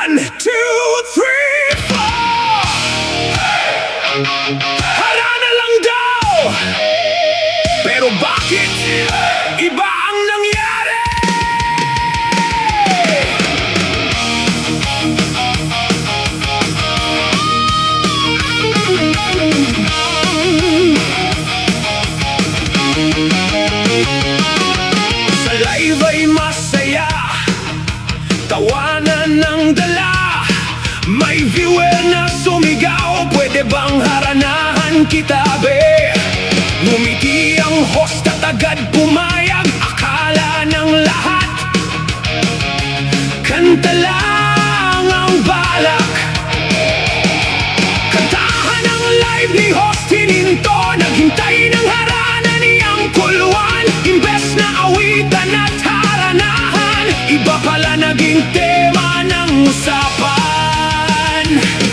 1, 2, 3, 4. Harana lang daw, pero bakit iba ang nangyari? Sa live ay masaya, tawanan ng dala. May viewer na sumigaw, pwede bang haranahan kita be? Ngumiti ang host at agad pumayag. Akala ng lahat, kanta lang ang balak. Kantahan ang live ni host, hininto. Naghintay ng harana ni ANGKOL WAN. Imbes na awitan at haranahan, iba pala naging tema ng usapan.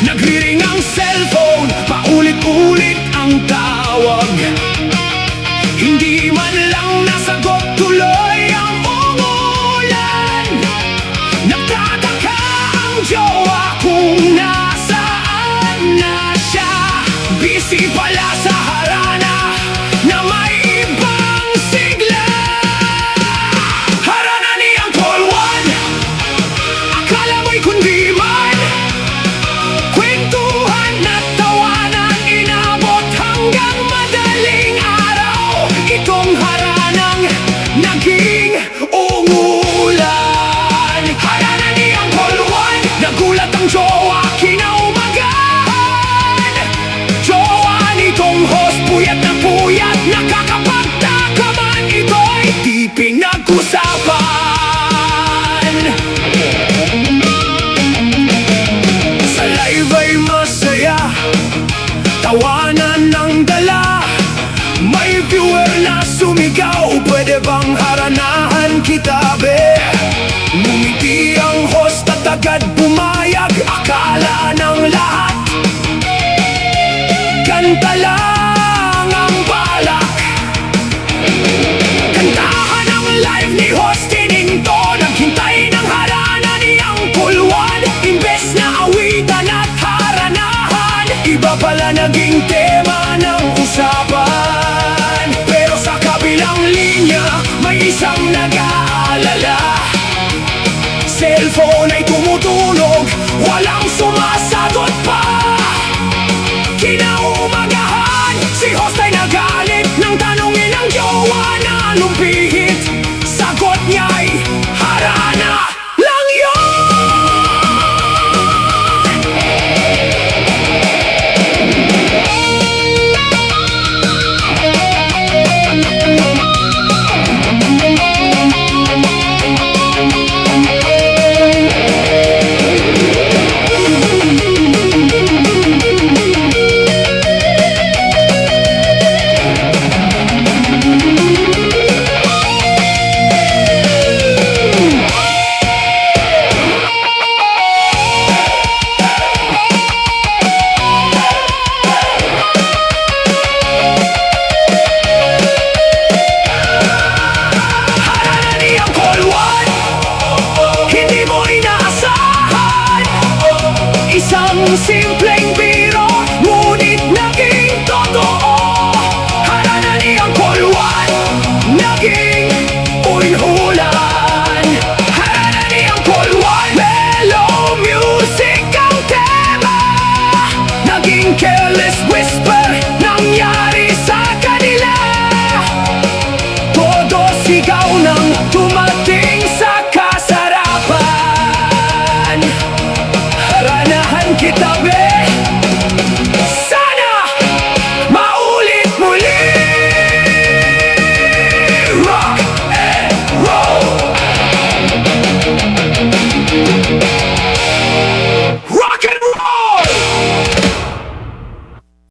Nagri-ring ang cellphone, paulit-ulit ang tawag. Hindi man lang nasagot, tuloy ang umulan. Nagtataka ang jowa kung nasaan na siya. Busy pala sa harana na may ibang sigla. Harana ni ANGKOL WAN, akala mo'y kundi man. Kwentuhan at tawanan, inabot hanggang madaling araw. Itong haranang naging umulan. Harana ni ANGKOL WAN, nagulat ang jowa kinaumagahan. Jowa nitong host, puyat na puyat, nakakapagtaka man ito'y di pinag-usapan. Sa live ay masaya, tawanan ng dala. May viewer na sumigaw, pwede bang haranahan kita be? Ngumiti ang host at agad pumayag. Akala ng lahat, kanta lang ang balak. Kantahan ang live ni host, hininto. Naghintay ng harana ni ANGKOL WAN. Imbes na awitan at haranahan, iba pala naging tema ng usapan. Pero sa kabilang linya, may isang nag-aalala. Cellphone ay tumutunog, walang sumasagot pa. Kinaumagahan, si host ay nagalit nang tanongin ang jowa na anong pihit. Sagot niya'y harana lang yun. Isang simpleng biro, ngunit naging totoo. Harana ni ANGKOL WAN, naging unhulan. Harana ni ANGKOL WAN, mellow music ang tema. Naging careless whisper, nangyari sa kanila. Todo sigaw nang tumating sa kasarapan. Haranahan kita be.